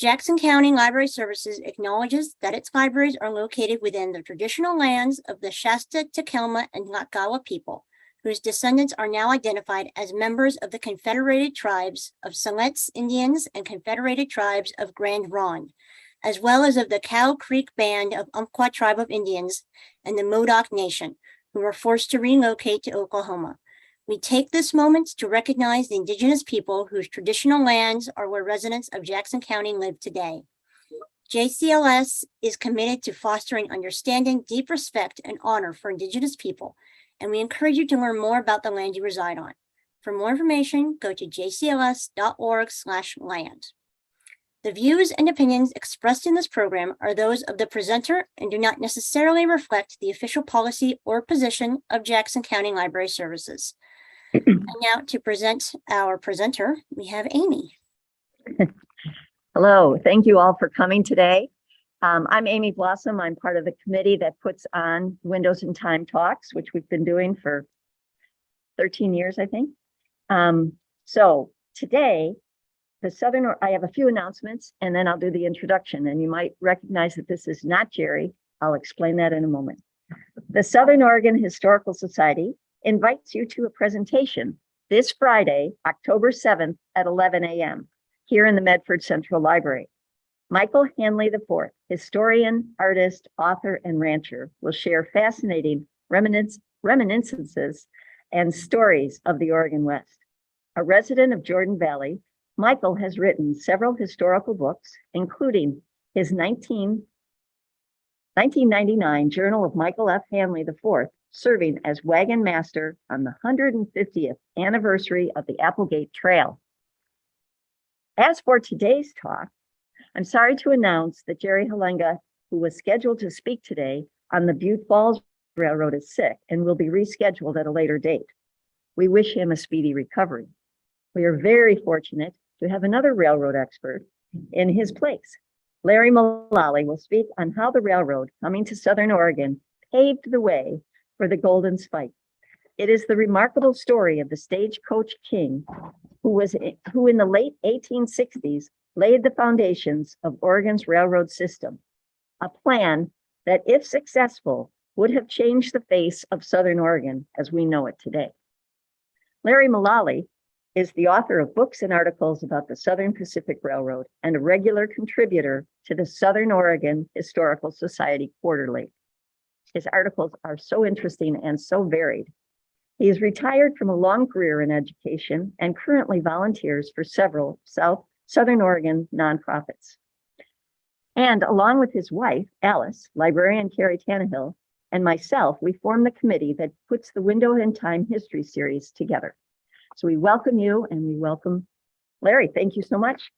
Jackson County Library Services acknowledges that its libraries are located within the traditional lands of the Shasta, Takelma, and Latgawa people, whose descendants are now identified as members of the Confederated Tribes of Siletz Indians and Confederated Tribes of Grand Ronde, as well as of the Cow Creek Band of Umpqua Tribe of Indians and the Modoc Nation, who were forced to relocate to Oklahoma. We take this moment to recognize the Indigenous people whose traditional lands are where residents of Jackson County live today. JCLS is committed to fostering understanding, deep respect, and honor for Indigenous people, and we encourage you to learn more about the land you reside on. For more information, go to jcls.org/land. The views and opinions expressed in this program are those of the presenter and do not necessarily reflect the official policy or position of Jackson County Library Services. And now to present our presenter, we have Amy. Hello, thank you all for coming today. I'm Amy Blossom. I'm part of the committee that puts on Windows in Time Talks, which we've been doing for 13 years, I think. So today, I have a few announcements and then I'll do the introduction, and you might recognize that this is not Jerry. I'll explain that in a moment. The Southern Oregon Historical Society invites you to a presentation this Friday, October 7th at 11 a.m. here in the Medford Central Library. Michael Hanley IV, historian, artist, author, and rancher, will share fascinating reminiscences and stories of the Oregon West. A resident of Jordan Valley, Michael has written several historical books, including his 1999 Journal of Michael F. Hanley IV, serving as wagon master on the 150th anniversary of the Applegate Trail. As for today's talk, I'm sorry to announce that Jerry Halenga, who was scheduled to speak today on the Butte Falls Railroad, is sick and will be rescheduled at a later date. We wish him a speedy recovery. We are very fortunate to have another railroad expert in his place. Larry Mullally will speak on how the railroad coming to Southern Oregon paved the way for the Golden Spike. It is the remarkable story of the stagecoach king who in the late 1860s laid the foundations of Oregon's railroad system, a plan that, if successful, would have changed the face of Southern Oregon as we know it today. Larry Mullally is the author of books and articles about the Southern Pacific Railroad and a regular contributor to the Southern Oregon Historical Society Quarterly. His articles are so interesting and so varied. He is retired from a long career in education and currently volunteers for several Southern Oregon nonprofits. And along with his wife, Alice, librarian Carrie Tannehill, and myself, we form the committee that puts the Window in Time History Series together. So we welcome you and we welcome Larry. Thank you so much.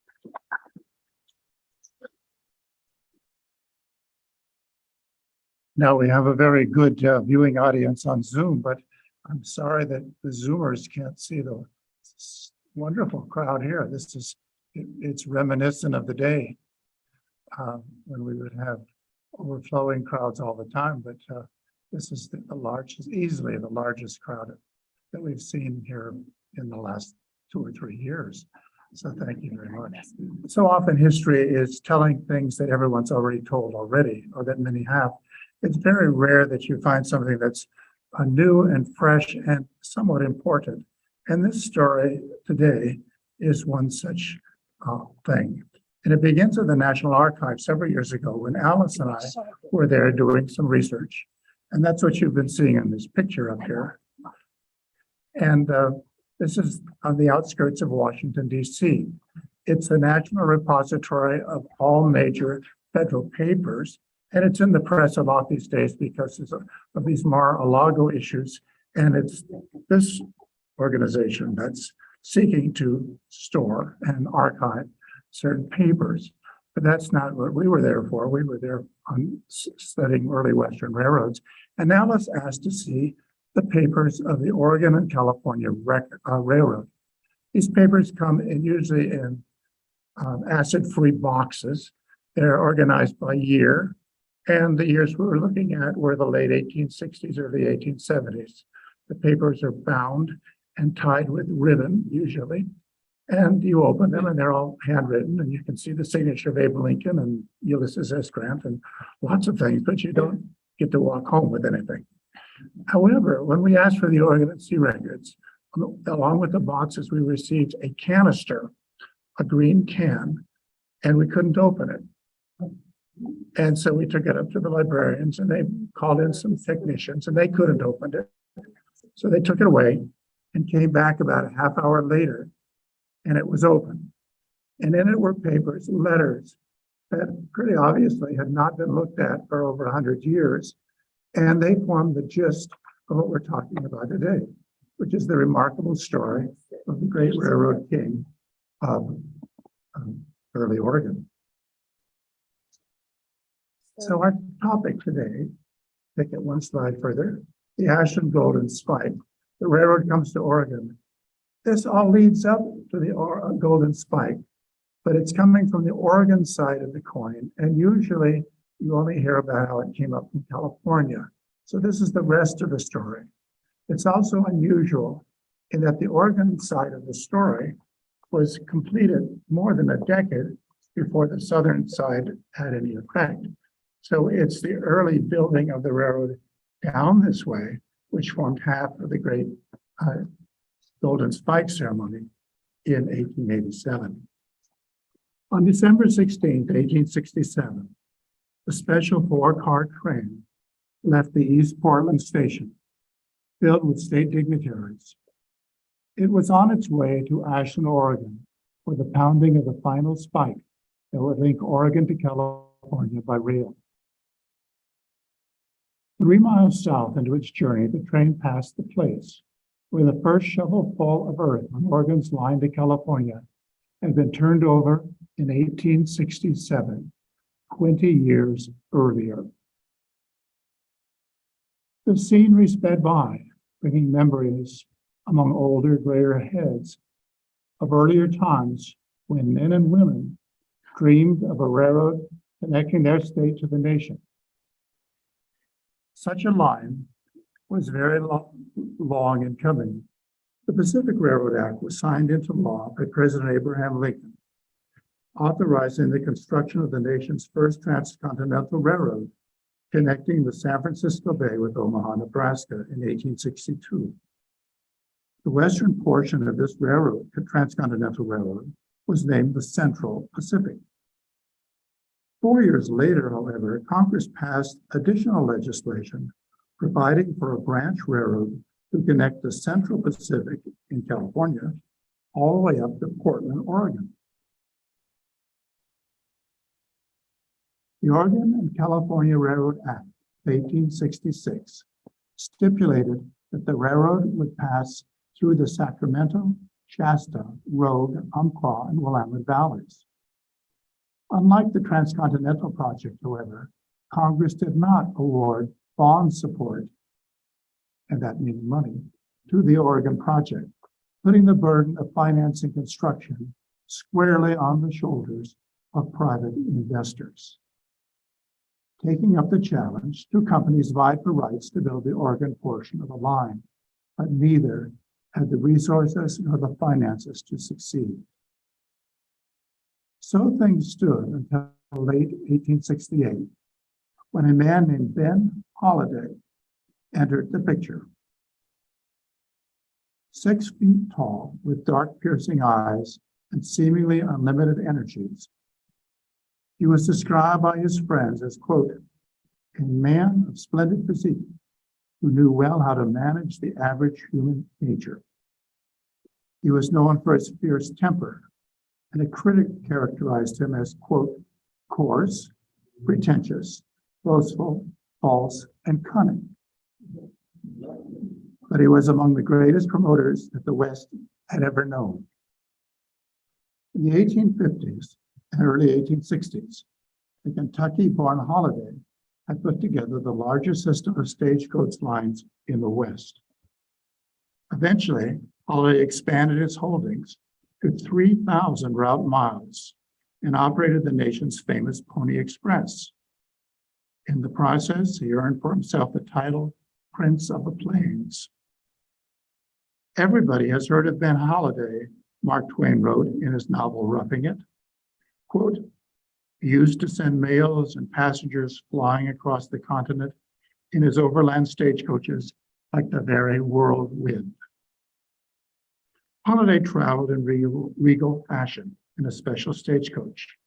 Now we have a very good viewing audience on Zoom, but I'm sorry that the Zoomers can't see the wonderful crowd here. It's reminiscent of the day when we would have overflowing crowds all the time, but this is easily the largest crowd that we've seen here in the last 2 or 3 years. So thank you very much. So often history is telling things that everyone's already told already, or that many have. It's very rare that you find something that's new and fresh and somewhat important. And this story today is one such thing. And it begins with the National Archives several years ago when Alice and I were there doing some research. And that's what you've been seeing in this picture up here. And this is on the outskirts of Washington, D.C. It's the National Repository of all major federal papers. And it's in the press a lot these days because of these Mar-a-Lago issues. And it's this organization that's seeking to store and archive certain papers. But that's not what we were there for. We were there on studying early Western railroads. And now let's ask to see the papers of the Oregon and California Railroad. These papers come in usually in acid-free boxes. They're organized by year. And the years we were looking at were the late 1860s or the 1870s. The papers are bound and tied with ribbon, usually, And you open them and they're all handwritten and you can see the signature of Abe Lincoln and Ulysses S. Grant and lots of things, but you don't get to walk home with anything. However, when we asked for the Oregon at Sea records, along with the boxes, we received a canister, a green can, and we couldn't open it. And so we took it up to the librarians and they called in some technicians and they couldn't open it. So they took it away and came back about a half hour later and it was open. And in it were papers, letters that pretty obviously had not been looked at for over 100 years. And they form the gist of what we're talking about today, which is the remarkable story of the great railroad king of early Oregon. So our topic today, take it one slide further, the Ashland Golden Spike. The railroad comes to Oregon. This all leads up to the Golden Spike, but it's coming from the Oregon side of the coin. And usually you only hear about how it came up from California. So this is the rest of the story. It's also unusual in that the Oregon side of the story was completed more than a decade before the southern side had any effect. So it's the early building of the railroad down this way, which formed half of the great Golden Spike ceremony in 1887. On December 16th, 1867, a special 4-car train left the East Portland station, filled with state dignitaries. It was on its way to Ashland, Oregon, for the pounding of the final spike that would link Oregon to California by rail. 3 miles south into its journey, the train passed the place where the first shovelful of earth on Oregon's line to California had been turned over in 1867, 20 years earlier. The scenery sped by, bringing memories among older, grayer heads of earlier times when men and women dreamed of a railroad connecting their state to the nation. Such a line was very long in coming. The Pacific Railroad Act was signed into law by President Abraham Lincoln, authorizing the construction of the nation's first transcontinental railroad, connecting the San Francisco Bay with Omaha, Nebraska in 1862. The western portion of this railroad, the transcontinental railroad, was named the Central Pacific. 4 years later, however, Congress passed additional legislation providing for a branch railroad to connect the Central Pacific in California all the way up to Portland, Oregon. The Oregon and California Railroad Act of 1866 stipulated that the railroad would pass through the Sacramento, Shasta, Rogue, Umpqua, and Willamette valleys. Unlike the Transcontinental Project, however, Congress did not award bond support, and that means money, to the Oregon project, putting the burden of financing construction squarely on the shoulders of private investors. Taking up the challenge, 2 companies vied for rights to build the Oregon portion of the line, but neither had the resources nor the finances to succeed. So things stood until late 1868, when a man named Ben Holliday entered the picture. 6 feet tall, with dark piercing eyes and seemingly unlimited energies, he was described by his friends as, quote, a man of splendid physique who knew well how to manage the average human nature. He was known for his fierce temper, and a critic characterized him as, quote, coarse, pretentious, boastful, false, and cunning. But he was among the greatest promoters that the West had ever known. In the 1850s and early 1860s, the Kentucky-born Holliday had put together the largest system of stagecoach lines in the West. Eventually, Holliday expanded its holdings to 3,000 route miles and operated the nation's famous Pony Express. In the process, he earned for himself the title Prince of the Plains. Everybody has heard of Ben Holliday Mark Twain wrote in his novel Roughing It, quote, "He used to send mails and passengers flying across the continent in his overland stagecoaches like the very whirlwind." Holiday traveled in regal fashion in a special stagecoach,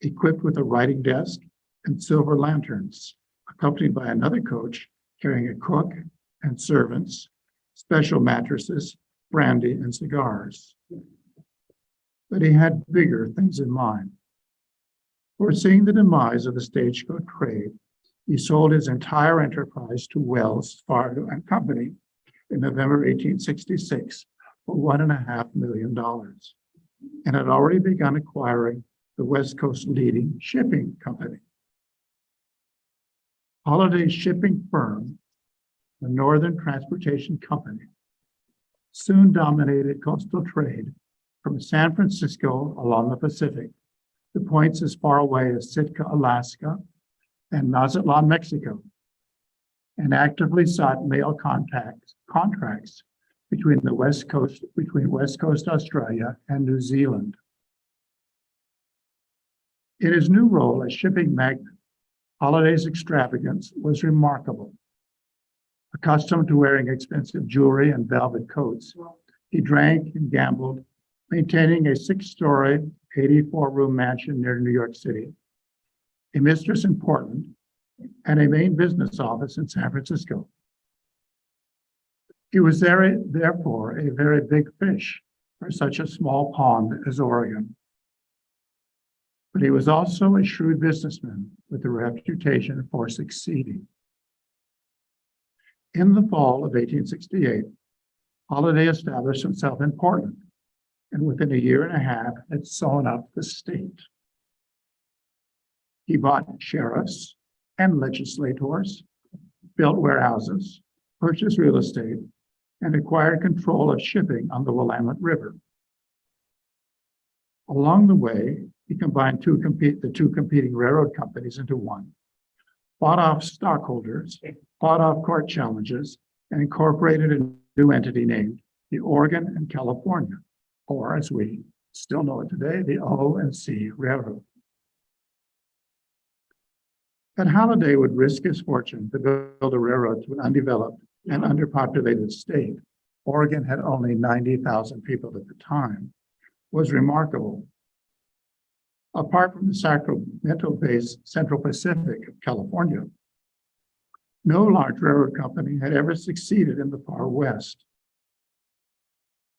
equipped with a writing desk and silver lanterns, accompanied by another coach carrying a cook and servants, special mattresses, brandy, and cigars. But he had bigger things in mind. Foreseeing the demise of the stagecoach trade, he sold his entire enterprise to Wells, Fargo and Company in November 1866 for $1.5 million, and had already begun acquiring the West Coast leading shipping company. Holiday's shipping firm, the Northern Transportation Company, soon dominated coastal trade from San Francisco along the Pacific to points as far away as Sitka, Alaska, and Mazatlan, Mexico, and actively sought mail contracts between West Coast Australia and New Zealand. In his new role as shipping magnate, Holiday's extravagance was remarkable. Accustomed to wearing expensive jewelry and velvet coats, he drank and gambled, maintaining a 6-story, 84-room mansion near New York City, a mistress in Portland, and a main business office in San Francisco. He was therefore a very big fish for such a small pond as Oregon. But he was also a shrewd businessman with a reputation for succeeding. In the fall of 1868, Holiday established himself in Portland, and within a year and a half had sewn up the state. He bought sheriffs and legislators, built warehouses, purchased real estate, and acquired control of shipping on the Willamette River. Along the way, he combined the two competing railroad companies into one, bought off stockholders, fought off court challenges, and incorporated a new entity named the Oregon and California, or as we still know it today, the O&C Railroad. That Holiday would risk his fortune to build a railroad to an undeveloped and underpopulated state, Oregon had only 90,000 people at the time, was remarkable. Apart from the Sacramento-based Central Pacific of California, no large railroad company had ever succeeded in the far west.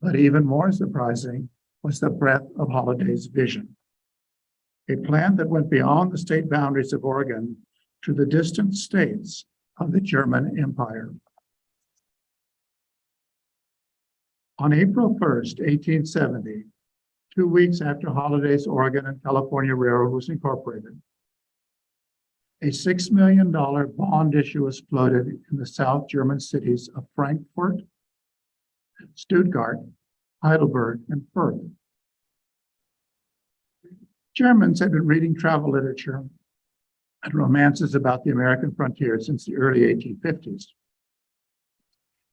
But even more surprising was the breadth of Holiday's vision, a plan that went beyond the state boundaries of Oregon to the distant states of the German Empire. On April 1st, 1870, 2 weeks after Holiday's Oregon and California Railroad was incorporated, a $6 million bond issue was floated in the South German cities of Frankfurt, Stuttgart, Heidelberg, and Fürth. Germans had been reading travel literature and romances about the American frontier since the early 1850s.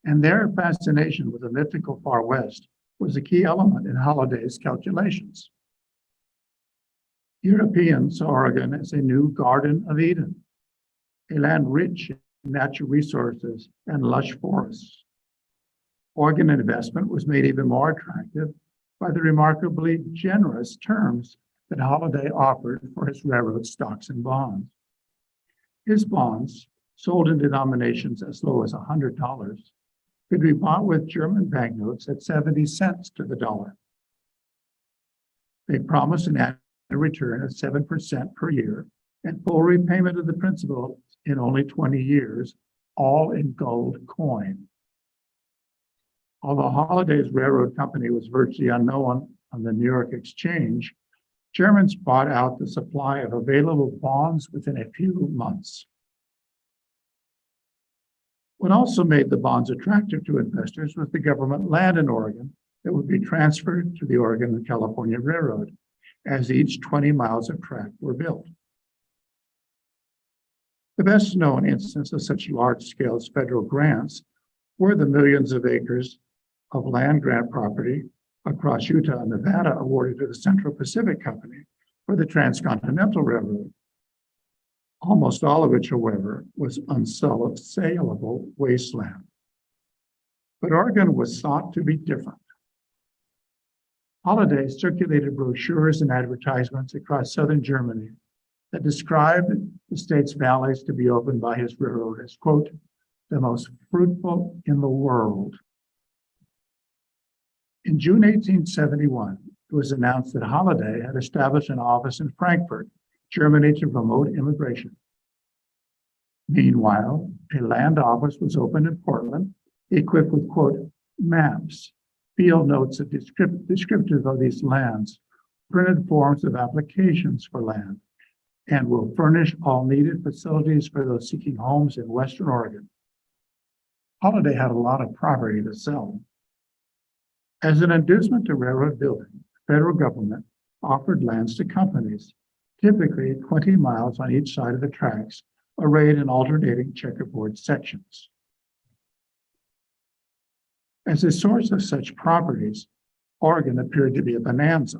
And their fascination with the mythical Far West was a key element in Holiday's calculations. Europeans saw Oregon as a new Garden of Eden, a land rich in natural resources and lush forests. Oregon investment was made even more attractive by the remarkably generous terms that Holiday offered for his railroad stocks and bonds. His bonds, sold in denominations as low as $100, could be bought with German banknotes at 70 cents to the dollar. They promised an annual return of 7% per year and full repayment of the principal in only 20 years, all in gold coin. Although Holiday's railroad company was virtually unknown on the New York Exchange, Germans bought out the supply of available bonds within a few months. What also made the bonds attractive to investors was the government land in Oregon that would be transferred to the Oregon and California Railroad as each 20 miles of track were built. The best known instance of such large-scale federal grants were the millions of acres of land grant property across Utah and Nevada awarded to the Central Pacific Company for the Transcontinental Railroad, almost all of which, however, was unsaleable wasteland. But Oregon was thought to be different. Holiday circulated brochures and advertisements across southern Germany that described the state's valleys to be opened by his railroad as, quote, the most fruitful in the world. In June 1871, it was announced that Holiday had established an office in Frankfurt, Germany, to promote immigration. Meanwhile, a land office was opened in Portland, equipped with, quote, maps, field notes of descriptive of these lands, printed forms of applications for land, and will furnish all needed facilities for those seeking homes in Western Oregon. Holiday had a lot of property to sell. As an inducement to railroad building, the federal government offered lands to companies, typically 20 miles on each side of the tracks, arrayed in alternating checkerboard sections. As a source of such properties, Oregon appeared to be a bonanza.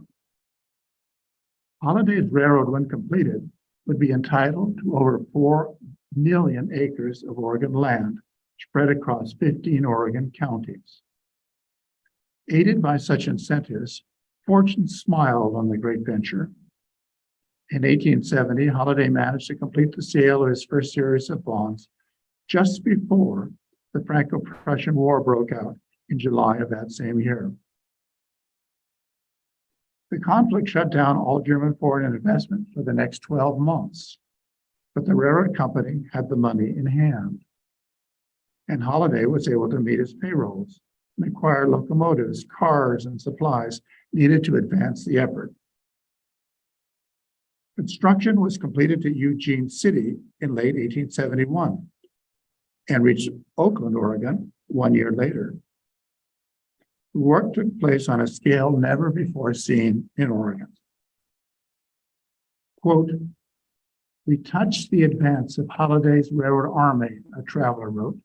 Holiday's railroad, when completed, would be entitled to over 4 million acres of Oregon land spread across 15 Oregon counties. Aided by such incentives, fortune smiled on the great venture. In 1870, Holiday managed to complete the sale of his first series of bonds just before the Franco-Prussian War broke out in July of that same year. The conflict shut down all German foreign investment for the next 12 months, but the railroad company had the money in hand, and Holiday was able to meet his payrolls and acquire locomotives, cars, and supplies needed to advance the effort. Construction was completed to Eugene City in late 1871 and reached Oakland, Oregon 1 year later. The work took place on a scale never before seen in Oregon. Quote, we touched the advance of Holiday's railroad army, a traveler wrote.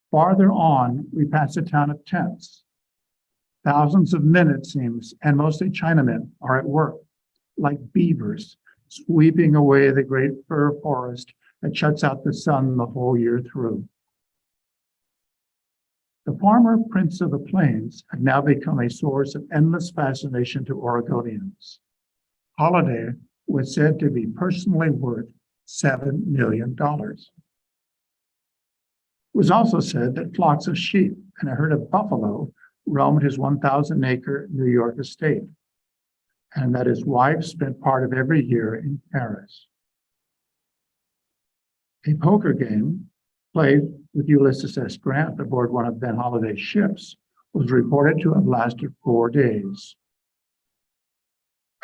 Farther on, we passed a town of tents. Thousands of men, it seems, and mostly Chinamen, are at work, like beavers, sweeping away the great fir forest that shuts out the sun the whole year through. The former Prince of the Plains had now become a source of endless fascination to Oregonians. Holiday was said to be personally worth $7 million. It was also said that flocks of sheep and a herd of buffalo roamed his 1,000-acre New York estate, and that his wife spent part of every year in Paris. A poker game played with Ulysses S. Grant aboard one of Ben Holiday's ships was reported to have lasted 4 days.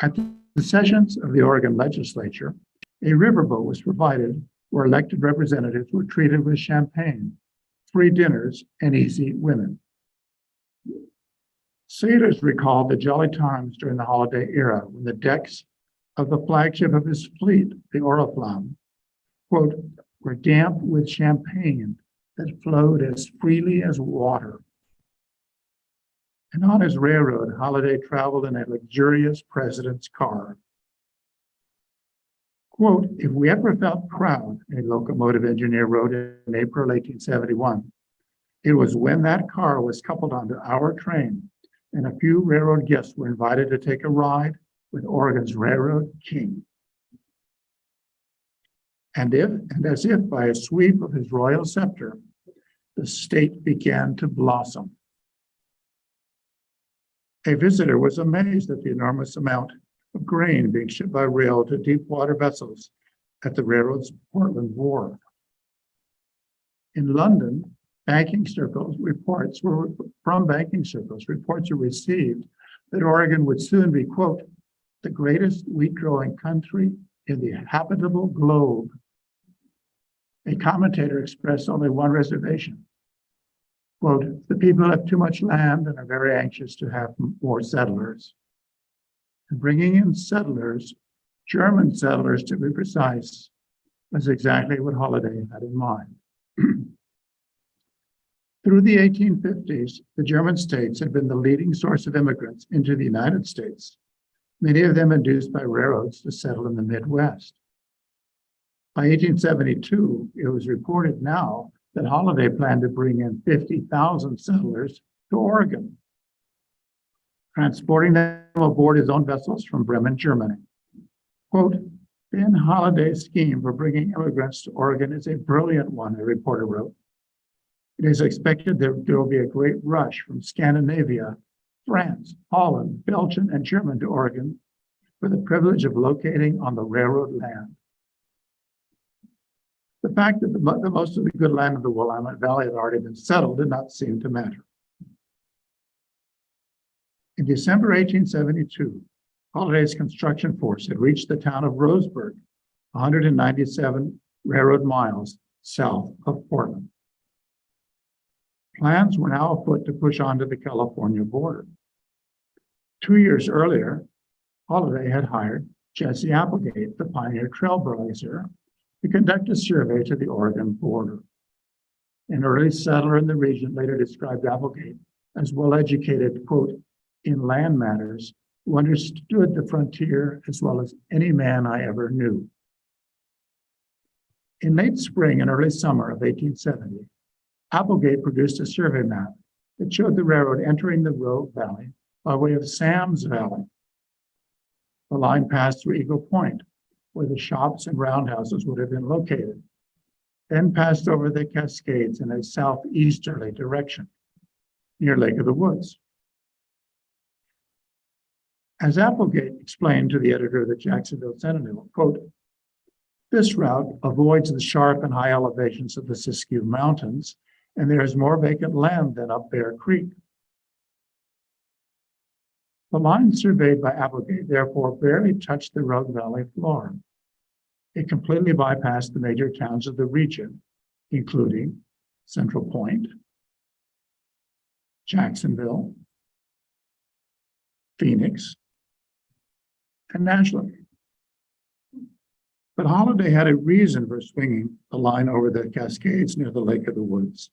At the sessions of the Oregon legislature, a riverboat was provided where elected representatives were treated with champagne, free dinners, and easy women. Sailors recalled the jolly times during the Holiday era when the decks of the flagship of his fleet, the Oriflamme, quote, were damp with champagne that flowed as freely as water. And on his railroad, Holiday traveled in a luxurious president's car. Quote, if we ever felt proud, a locomotive engineer wrote in April 1871, it was when that car was coupled onto our train and a few railroad guests were invited to take a ride with Oregon's railroad king. And as if by a sweep of his royal scepter, the state began to blossom. A visitor was amazed at the enormous amount of grain being shipped by rail to deep water vessels at the railroad's Portland Wharf. In London, reports were received that Oregon would soon be, quote, the greatest wheat-growing country in the habitable globe. A commentator expressed only one reservation. Quote, the people have too much land and are very anxious to have more settlers. And bringing in settlers, German settlers to be precise, was exactly what Holiday had in mind. Through the 1850s, the German states had been the leading source of immigrants into the United States, many of them induced by railroads to settle in the Midwest. By 1872, it was reported now that Holiday planned to bring in 50,000 settlers to Oregon, transporting them aboard his own vessels from Bremen, Germany. Quote, Ben Holiday's scheme for bringing immigrants to Oregon is a brilliant one, a reporter wrote. It is expected that there will be a great rush from Scandinavia, France, Holland, Belgium, and Germany to Oregon for the privilege of locating on the railroad land. The fact that the most of the good land of the Willamette Valley had already been settled did not seem to matter. In December 1872, Holiday's construction force had reached the town of Roseburg, 197 railroad miles south of Portland. Plans were now afoot to push on to the California border. 2 years earlier, Holiday had hired Jesse Applegate, the pioneer trailblazer, to conduct a survey to the Oregon border. An early settler in the region later described Applegate as well-educated, quote, in land matters, who understood the frontier as well as any man I ever knew. In late spring and early summer of 1870, Applegate produced a survey map that showed the railroad entering the Rogue Valley by way of Sam's Valley. The line passed through Eagle Point, where the shops and roundhouses would have been located, then passed over the Cascades in a southeasterly direction, near Lake of the Woods. As Applegate explained to the editor of the Jacksonville Sentinel, quote, this route avoids the sharp and high elevations of the Siskiyou Mountains, and there is more vacant land than up Bear Creek. The line surveyed by Applegate therefore barely touched the Rogue Valley floor. It completely bypassed the major towns of the region, including Central Point, Jacksonville, Phoenix, and Ashland. But Holiday had a reason for swinging the line over the Cascades near the Lake of the Woods.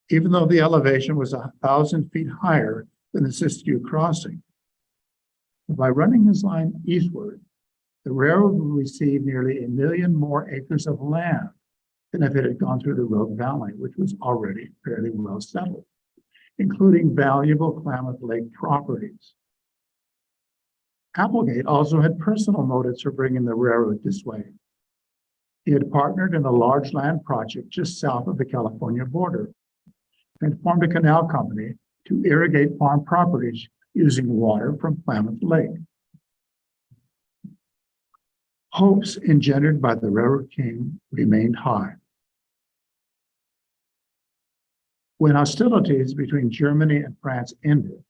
Even though the elevation was 1,000 feet higher than the Siskiyou crossing, by running his line eastward, the railroad would receive nearly 1 million more acres of land than if it had gone through the Rogue Valley, which was already fairly well settled, including valuable Klamath Lake properties. Applegate also had personal motives for bringing the railroad this way. He had partnered in a large land project just south of the California border and formed a canal company to irrigate farm properties using water from Klamath Lake. Hopes engendered by the railroad king remained high. When hostilities between Germany and France ended,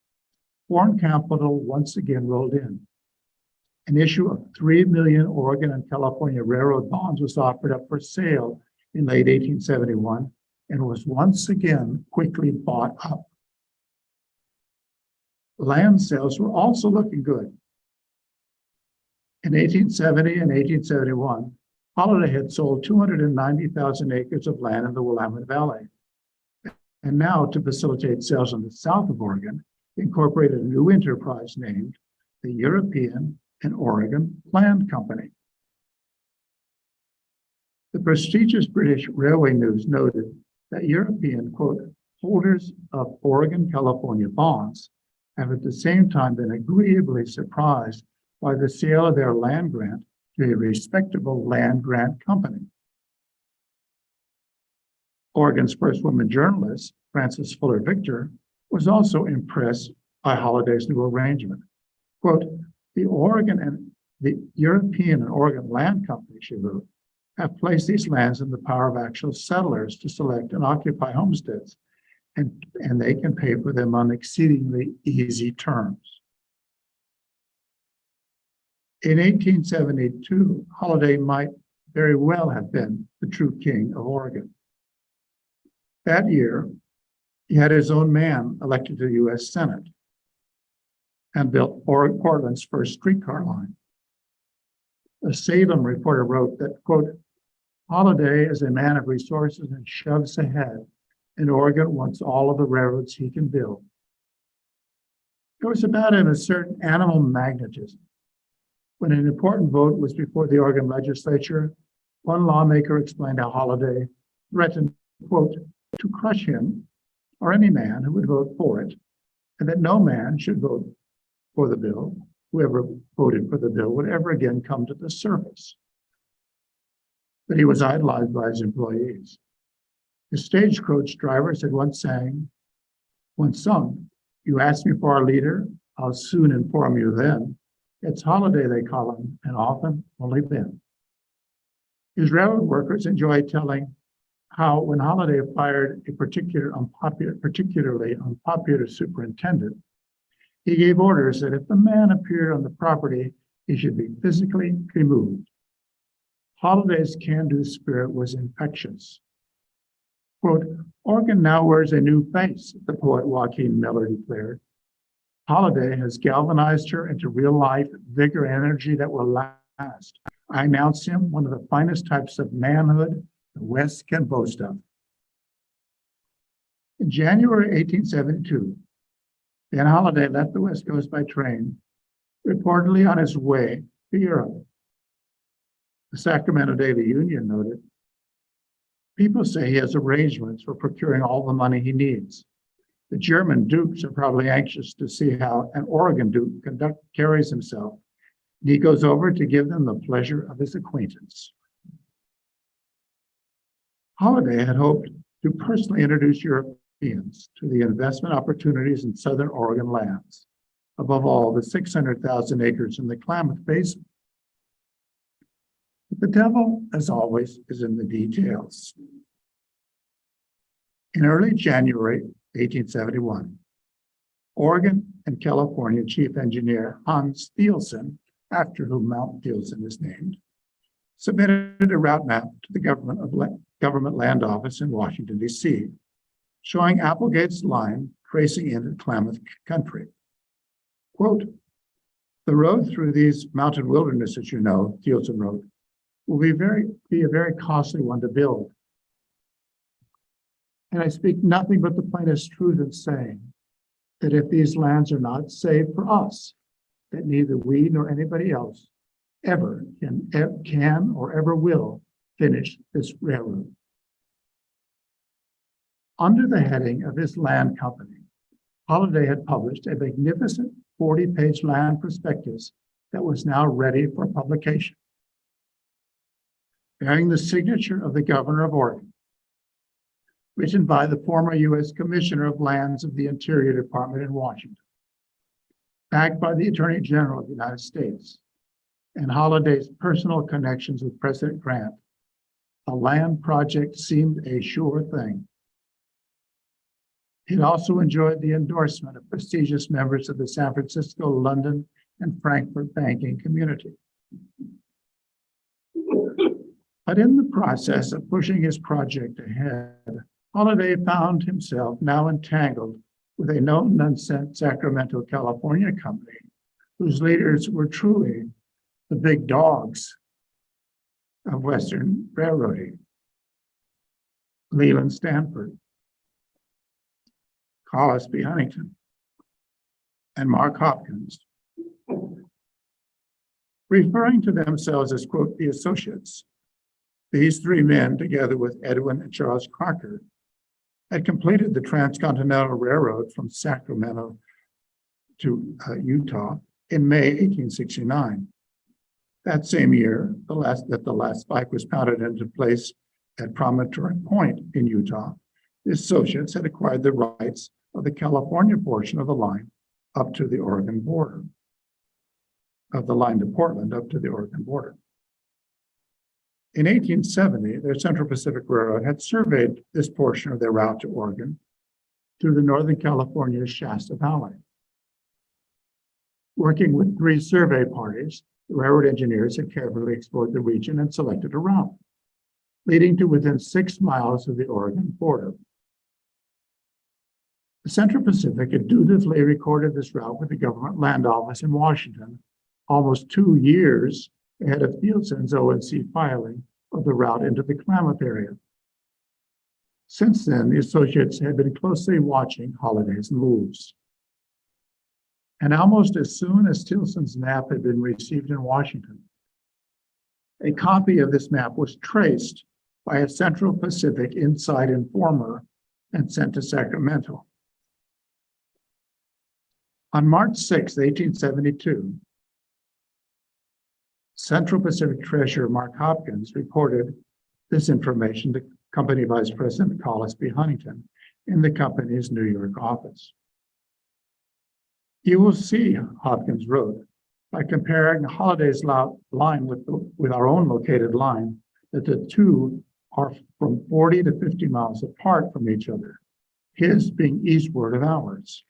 foreign capital once again rolled in. An issue of 3 million Oregon and California railroad bonds was offered up for sale in late 1871 and was once again quickly bought up. Land sales were also looking good. In 1870 and 1871, Holiday had sold 290,000 acres of land in the Willamette Valley. And now, to facilitate sales in the south of Oregon, incorporated a new enterprise named the European and Oregon Land Company. The prestigious British Railway News noted that European, quote, holders of Oregon, California bonds have at the same time been agreeably surprised by the sale of their land grant to a respectable land grant company. Oregon's first woman journalist, Frances Fuller Victor, was also impressed by Holiday's new arrangement. Quote, the European and Oregon Land Company, she wrote, have placed these lands in the power of actual settlers to select and occupy homesteads, and they can pay for them on exceedingly easy terms. In 1872, Holiday might very well have been the true king of Oregon. That year, he had his own man elected to the U.S. Senate and built Portland's first streetcar line. A Salem reporter wrote that, quote, Holiday is a man of resources and shoves ahead and Oregon wants all of the railroads he can build. It was about him a certain animal magnetism. When an important vote was before the Oregon legislature, one lawmaker explained how Holiday threatened, quote, to crush him or any man who would vote for it, and that no man should vote for the bill, whoever voted for the bill would ever again come to the surface. But he was idolized by his employees. His stagecoach drivers had once sung, "You asked me for our leader, I'll soon inform you then. It's Holiday, they call him, and often only then." His railroad workers enjoyed telling how when Holiday fired a particularly unpopular superintendent, he gave orders that if the man appeared on the property, he should be physically removed. Holiday's can-do spirit was infectious. Quote, "Oregon now wears a new face," the poet Joaquin Miller declared. Holiday has galvanized her into real life vigor and energy that will last. I announce him one of the finest types of manhood the West can boast of. In January 1872, Dan Holiday left the West Coast by train, reportedly on his way to Europe. The Sacramento Daily Union noted, "People say he has arrangements for procuring all the money he needs. The German dukes are probably anxious to see how an Oregon duke carries himself, and he goes over to give them the pleasure of his acquaintance." Holiday had hoped to personally introduce Europeans to the investment opportunities in Southern Oregon lands, above all the 600,000 acres in the Klamath Basin. But the devil, as always, is in the details. In early January 1871, Oregon and California Chief Engineer Hans Thielsen, after whom Mount Thielsen is named, submitted a route map to the Government Land Office in Washington, D.C., showing Applegate's line tracing into Klamath country. Quote, "The road through these mountain wildernesses, you know," Thielsen wrote, "will be a very costly one to build. And I speak nothing but the plainest truth in saying that if these lands are not saved for us, that neither we nor anybody else ever can or ever will finish this railroad." Under the heading of his land company, Holiday had published a magnificent 40-page land prospectus that was now ready for publication. Bearing the signature of the governor of Oregon, written by the former U.S. Commissioner of Lands of the Interior Department in Washington, backed by the Attorney General of the United States, and Holiday's personal connections with President Grant, a land project seemed a sure thing. It also enjoyed the endorsement of prestigious members of the San Francisco, London, and Frankfurt banking community. But in the process of pushing his project ahead, Holiday found himself now entangled with a no-nonsense Sacramento, California company, whose leaders were truly the big dogs of Western railroading. Leland Stanford, Collis B. Huntington, and Mark Hopkins, referring to themselves as, quote, "the associates." These three men, together with Edwin and Charles Crocker, had completed the Transcontinental Railroad from Sacramento to Utah in May 1869. That same year, the last spike was pounded into place at Promontory Point in Utah. The associates had acquired the rights of the California portion of the line up to the Oregon border, of the line to Portland up to the Oregon border. In 1870, the Central Pacific Railroad had surveyed this portion of their route to Oregon through the Northern California Shasta Valley. Working with three survey parties, the railroad engineers had carefully explored the region and selected a route, leading to within 6 miles of the Oregon border. The Central Pacific had dutifully recorded this route with the Government Land Office in Washington almost 2 years ahead of Thielsen's ONC filing of the route into the Klamath area. Since then, the associates had been closely watching Holliday's moves. And almost as soon as Tilson's map had been received in Washington, a copy of this map was traced by a Central Pacific inside informer and sent to Sacramento. On March 6, 1872, Central Pacific Treasurer Mark Hopkins reported this information to Company Vice President Collis B. Huntington in the company's New York office. You will see, Hopkins wrote, by comparing Holliday's line with our own located line, that the two are from 40 to 50 miles apart from each other, his being eastward of ours.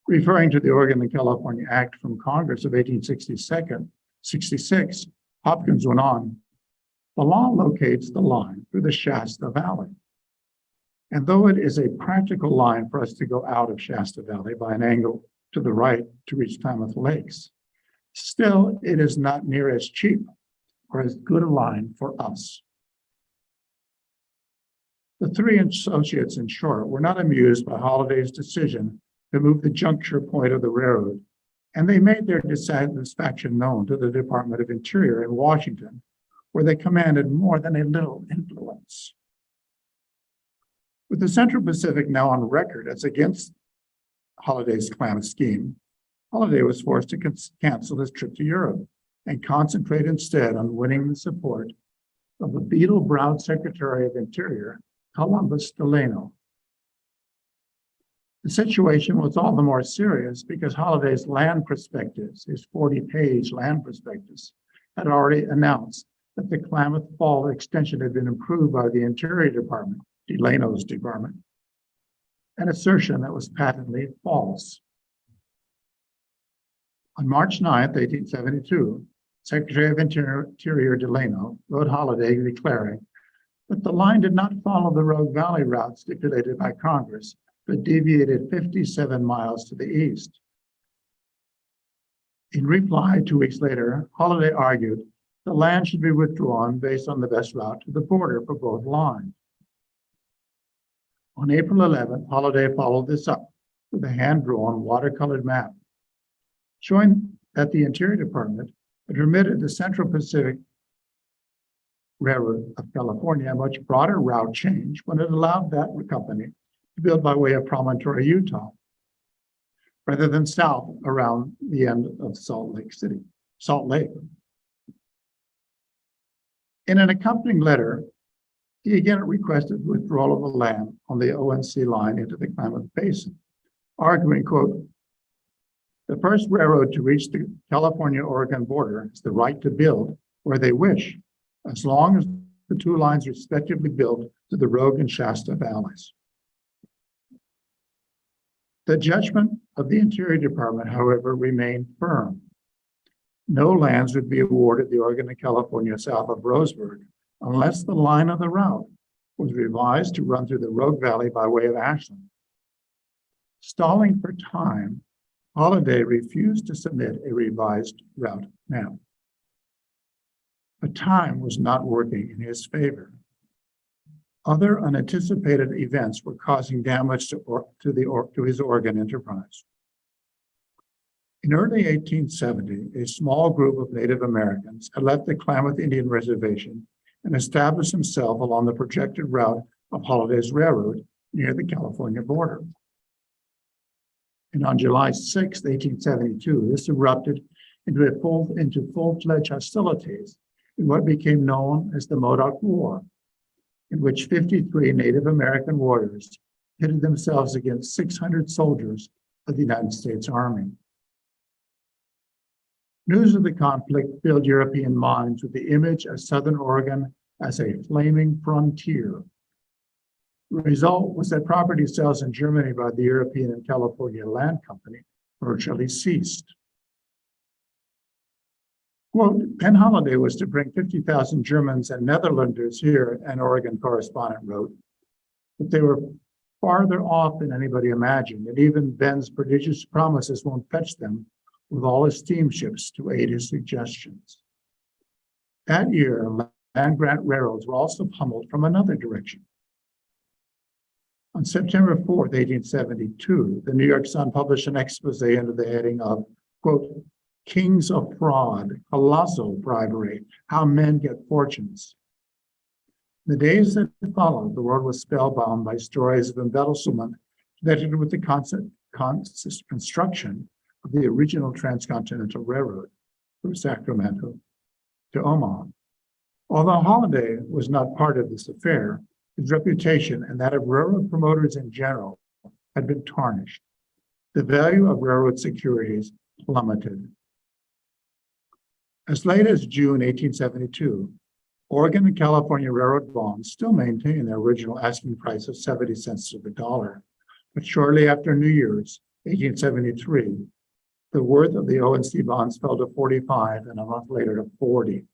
Referring to the Oregon and California Act from Congress of 1866, Hopkins went on, the law locates the line through the Shasta Valley. And though it is a practical line for us to go out of Shasta Valley by an angle to the right to reach Klamath Lakes, still it is not near as cheap or as good a line for us. The three associates, in short, were not amused by Holliday's decision to move the juncture point of the railroad, and they made their dissatisfaction known to the Department of Interior in Washington, where they commanded more than a little influence. With the Central Pacific now on record as against Holliday's Klamath scheme, Holliday was forced to cancel his trip to Europe and concentrate instead on winning the support of the beetle-browed Secretary of Interior, Columbus Delano. The situation was all the more serious because Holliday's land prospectus, his 40-page land prospectus, had already announced that the Klamath Fall extension had been approved by the Interior Department, Delano's department, an assertion that was patently false. On March 9, 1872, Secretary of Interior Delano wrote Holliday declaring that the line did not follow the Rogue Valley route stipulated by Congress, but deviated 57 miles to the east. In reply, 2 weeks later, Holliday argued the land should be withdrawn based on the best route to the border for both lines. On April 11th, Holliday followed this up with a hand-drawn watercolored map showing that the Interior Department had permitted the Central Pacific Railroad of California a much broader route change when it allowed that company to build by way of Promontory, Utah, rather than south around the end of Salt Lake. In an accompanying letter, he again requested withdrawal of the land on the ONC line into the Klamath Basin, arguing, quote, the first railroad to reach the California-Oregon border has the right to build where they wish, as long as the two lines respectively build to the Rogue and Shasta valleys. The judgment of the Interior Department, however, remained firm. No lands would be awarded the Oregon and California south of Roseburg unless the line of the route was revised to run through the Rogue Valley by way of Ashland. Stalling for time, Holliday refused to submit a revised route map. But time was not working in his favor. Other unanticipated events were causing damage to his Oregon enterprise. In early 1870, a small group of Native Americans had left the Klamath Indian Reservation and established themselves along the projected route of Holliday's railroad near the California border. And on July 6, 1872, this erupted into full-fledged hostilities in what became known as the Modoc War, in which 53 Native American warriors pitted themselves against 600 soldiers of the United States Army. News of the conflict filled European minds with the image of Southern Oregon as a flaming frontier. The result was that property sales in Germany by the European and California Land Company virtually ceased. Quote, Penn Holliday was to bring 50,000 Germans and Netherlanders here, an Oregon correspondent wrote, but they were farther off than anybody imagined, and even Ben's prodigious promises won't fetch them with all his steamships to aid his suggestions. That year, land-grant railroads were also pummeled from another direction. On September 4th, 1872, the New York Sun published an expose under the heading of, quote, "Kings of Fraud, Colossal Bribery, How Men Get Fortunes." The days that followed, the world was spellbound by stories of embellishment connected with the construction of the original transcontinental railroad from Sacramento to Omaha. Although Holiday was not part of this affair, his reputation and that of railroad promoters in general had been tarnished. The value of railroad securities plummeted. As late as June 1872, Oregon and California railroad bonds still maintained their original asking price of 70 cents to the dollar. But shortly after New Year's, 1873, the worth of the O&C bonds fell to 45 and a month later to 40.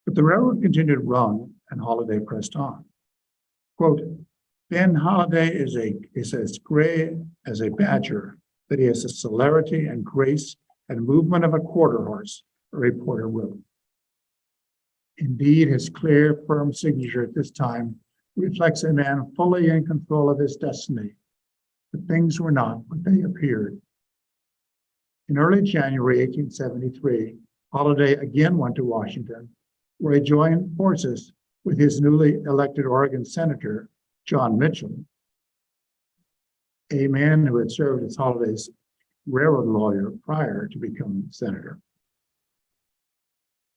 But the railroad continued to run and Holiday pressed on. Quote, "Ben Holiday is as gray as a badger, but he has the celerity and grace and movement of a quarter horse," a reporter wrote. Indeed, his clear, firm signature at this time reflects a man fully in control of his destiny. But things were not what they appeared. In early January 1873, Holiday again went to Washington, where he joined forces with his newly elected Oregon Senator, John Mitchell, a man who had served as Holiday's railroad lawyer prior to becoming senator.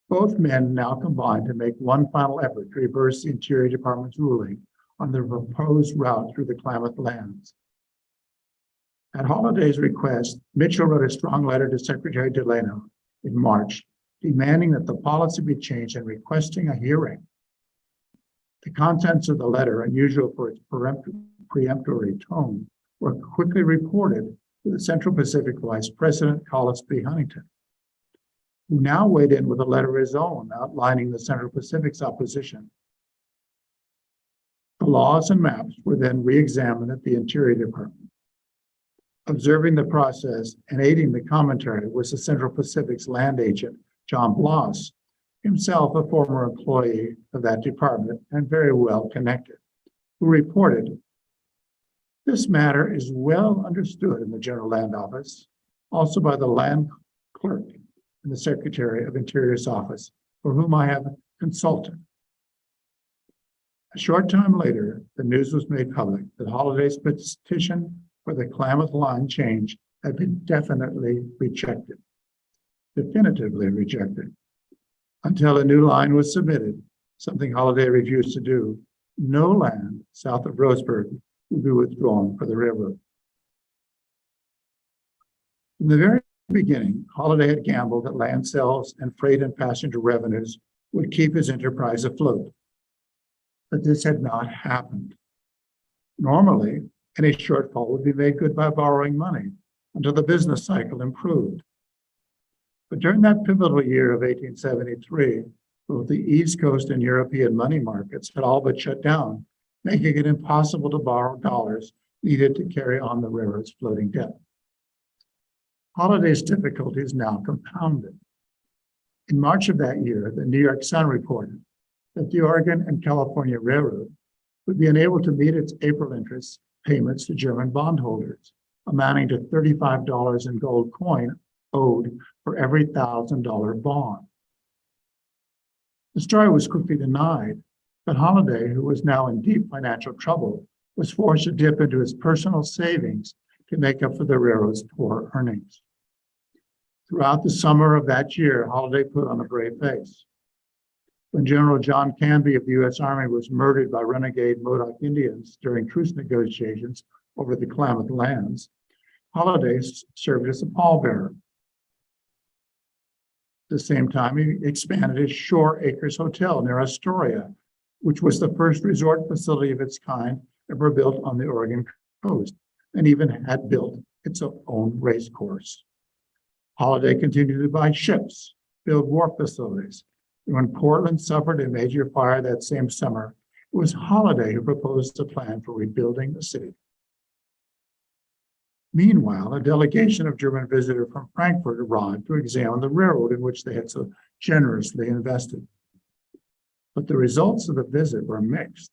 Both men now combined to make one final effort to reverse the Interior Department's ruling on the proposed route through the Klamath lands. At Holiday's request, Mitchell wrote a strong letter to Secretary Delano in March, demanding that the policy be changed and requesting a hearing. The contents of the letter, unusual for its peremptory tone, were quickly reported to the Central Pacific Vice President Collis B. Huntington, who now weighed in with a letter of his own outlining the Central Pacific's opposition. The laws and maps were then re-examined at the Interior Department. Observing the process and aiding the commentary was the Central Pacific's land agent, John Bloss, himself a former employee of that department and very well connected, who reported, "This matter is well understood in the General Land Office, also by the land clerk in the Secretary of Interior's office, for whom I have consulted." A short time later, the news was made public that Holiday's petition for the Klamath line change had been definitively rejected. Until a new line was submitted, something Holiday refused to do, no land south of Roseburg would be withdrawn for the railroad. From the very beginning, Holiday had gambled that land sales and freight and passenger revenues would keep his enterprise afloat. But this had not happened. Normally, any shortfall would be made good by borrowing money until the business cycle improved. But during that pivotal year of 1873, both the East Coast and European money markets had all but shut down, making it impossible to borrow dollars needed to carry on the railroad's floating debt. Holiday's difficulties now compounded. In March of that year, the New York Sun reported that the Oregon and California Railroad would be unable to meet its April interest payments to German bondholders, amounting to $35 in gold coin owed for every $1,000 bond. The story was quickly denied, but Holiday, who was now in deep financial trouble, was forced to dip into his personal savings to make up for the railroad's poor earnings. Throughout the summer of that year, Holiday put on a brave face. When General John Canby of the U.S. Army was murdered by renegade Modoc Indians during truce negotiations over the Klamath lands, Holiday served as a pallbearer. At the same time, he expanded his Shore Acres Hotel near Astoria, which was the first resort facility of its kind ever built on the Oregon coast, and even had built its own race course. Holiday continued to buy ships, build wharf facilities. And when Portland suffered a major fire that same summer, it was Holiday who proposed a plan for rebuilding the city. Meanwhile, a delegation of German visitors from Frankfurt arrived to examine the railroad in which they had so generously invested. But the results of the visit were mixed.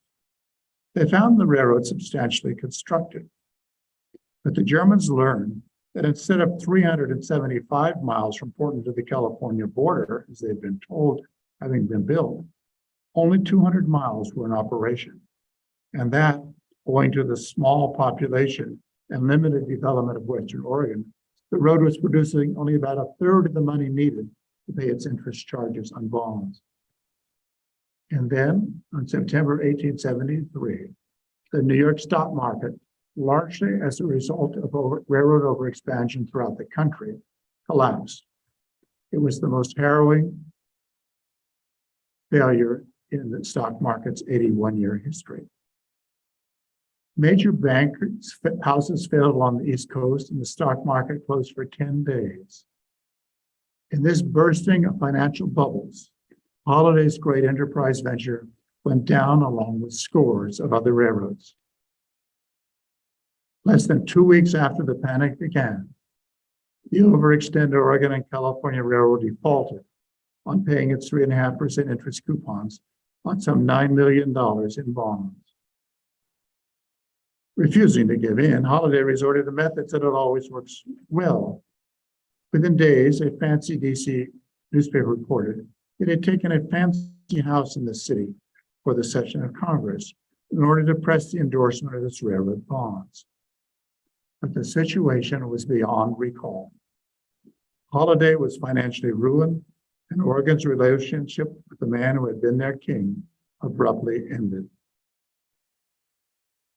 They found the railroad substantially constructed. But the Germans learned that instead of 375 miles from Portland to the California border, as they'd been told having been built, only 200 miles were in operation. And that, owing to the small population and limited development of Western Oregon, the road was producing only about a third of the money needed to pay its interest charges on bonds. And then, on September 1873, the New York stock market, largely as a result of railroad overexpansion throughout the country, collapsed. It was the most harrowing failure in the stock market's 81-year history. Major bankers' houses failed along the East Coast, and the stock market closed for 10 days. In this bursting of financial bubbles, Holliday's great enterprise venture went down along with scores of other railroads. Less than 2 weeks after the panic began, the overextended Oregon and California Railroad defaulted on paying its 3.5% interest coupons on some $9 million in bonds. Refusing to give in, Holiday resorted to methods that had always worked well. Within days, a fancy DC newspaper reported it had taken a fancy house in the city for the session of Congress in order to press the endorsement of its railroad bonds. But the situation was beyond recall. Holiday was financially ruined, and Oregon's relationship with the man who had been their king abruptly ended.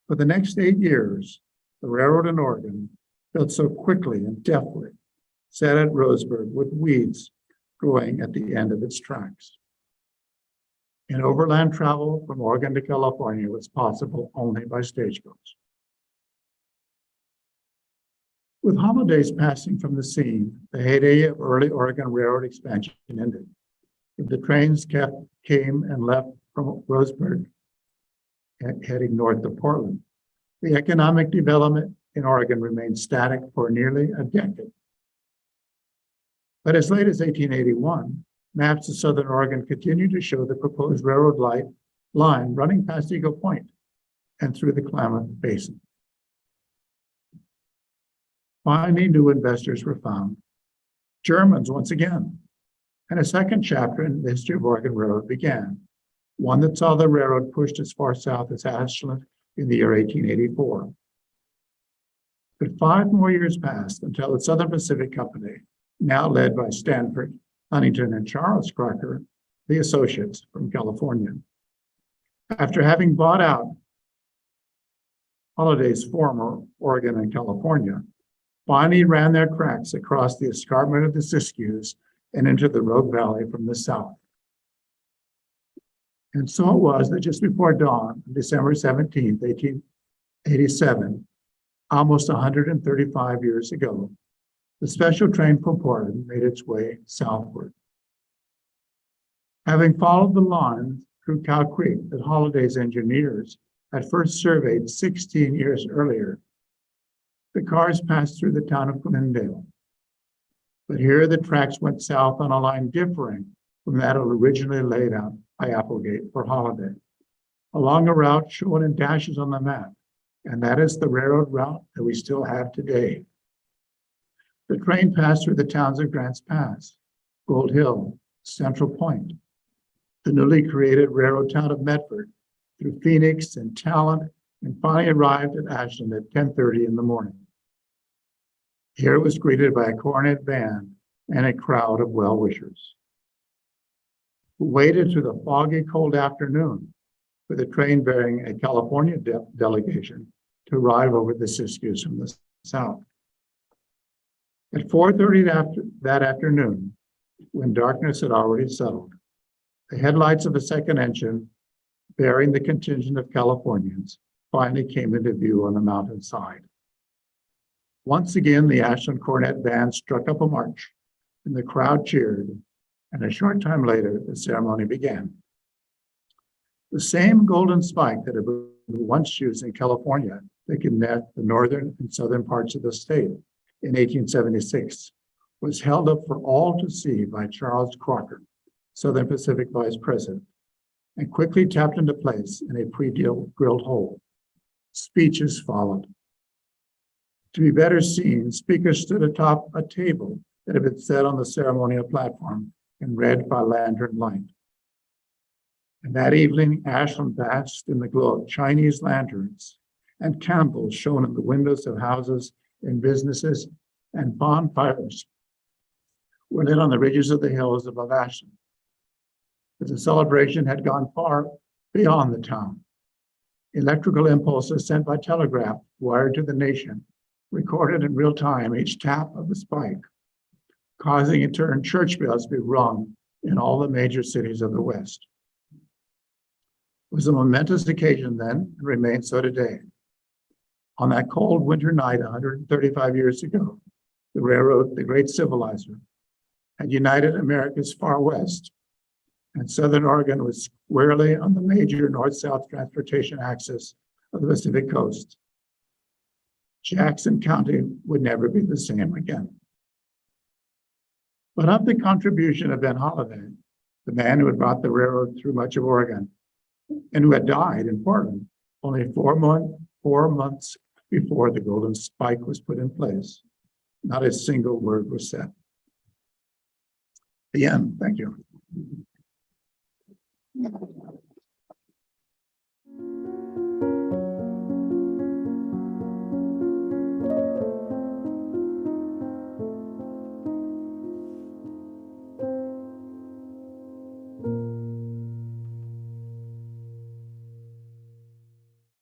For the next 8 years, the railroad in Oregon built so quickly and deftly, sat at Roseburg with weeds growing at the end of its tracks. And overland travel from Oregon to California was possible only by stagecoach. With Holiday's passing from the scene, the heyday of early Oregon railroad expansion ended. If the trains came and left from Roseburg, heading north to Portland, the economic development in Oregon remained static for nearly a decade. But as late as 1881, maps of southern Oregon continued to show the proposed railroad line running past Eagle Point and through the Klamath Basin. Finally, new investors were found, Germans once again, and a second chapter in the history of Oregon Railroad began, one that saw the railroad pushed as far south as Ashland in the year 1884. But 5 more years passed until the Southern Pacific Company, now led by Stanford, Huntington, and Charles Crocker, the associates from California. After having bought out Holiday's former Oregon and California, finally ran their tracks across the escarpment of the Siskiyous and into the Rogue Valley from the south. And so it was that just before dawn, December 17th, 1887, almost 135 years ago, the special train from Portland made its way southward. Having followed the line through Cow Creek that Holiday's engineers had first surveyed 16 years earlier, the cars passed through the town of Glendale. But here the tracks went south on a line differing from that originally laid out by Applegate for Holiday, along a route shown in dashes on the map, and that is the railroad route that we still have today. The train passed through the towns of Grants Pass, Gold Hill, Central Point, the newly created railroad town of Medford, through Phoenix and Talent, and finally arrived at Ashland at 10:30 in the morning. Here it was greeted by a cornet band and a crowd of well-wishers, who waited through the foggy, cold afternoon for the train bearing a California delegation to arrive over the Siskiyous from the south. At 4:30 that afternoon, when darkness had already settled, the headlights of a second engine bearing the contingent of Californians finally came into view on the mountainside. Once again, the Ashland Cornet Band struck up a march, and the crowd cheered, and a short time later, the ceremony began. The same golden spike that had been once used in California that connect the northern and southern parts of the state in 1876 was held up for all to see by Charles Crocker, Southern Pacific Vice President, and quickly tapped into place in a pre-drilled hole. Speeches followed. To be better seen, speakers stood atop a table that had been set on the ceremonial platform and read by lantern light. And that evening, Ashland basked in the glow of Chinese lanterns and candles shone in the windows of houses and businesses, and bonfires were lit on the ridges of the hills above Ashland. But the celebration had gone far beyond the town. Electrical impulses sent by telegraph wired to the nation recorded in real time each tap of the spike, causing in turn church bells to be rung in all the major cities of the West. It was a momentous occasion then and remains so today. On that cold winter night 135 years ago, the railroad, the great civilizer, had united America's far west, and Southern Oregon was squarely on the major north-south transportation axis of the Pacific coast. Jackson County would never be the same again. But of the contribution of Ben Holiday, the man who had brought the railroad through much of Oregon, and who had died in Portland only 4 months before the golden spike was put in place, not a single word was said. The end. Thank you.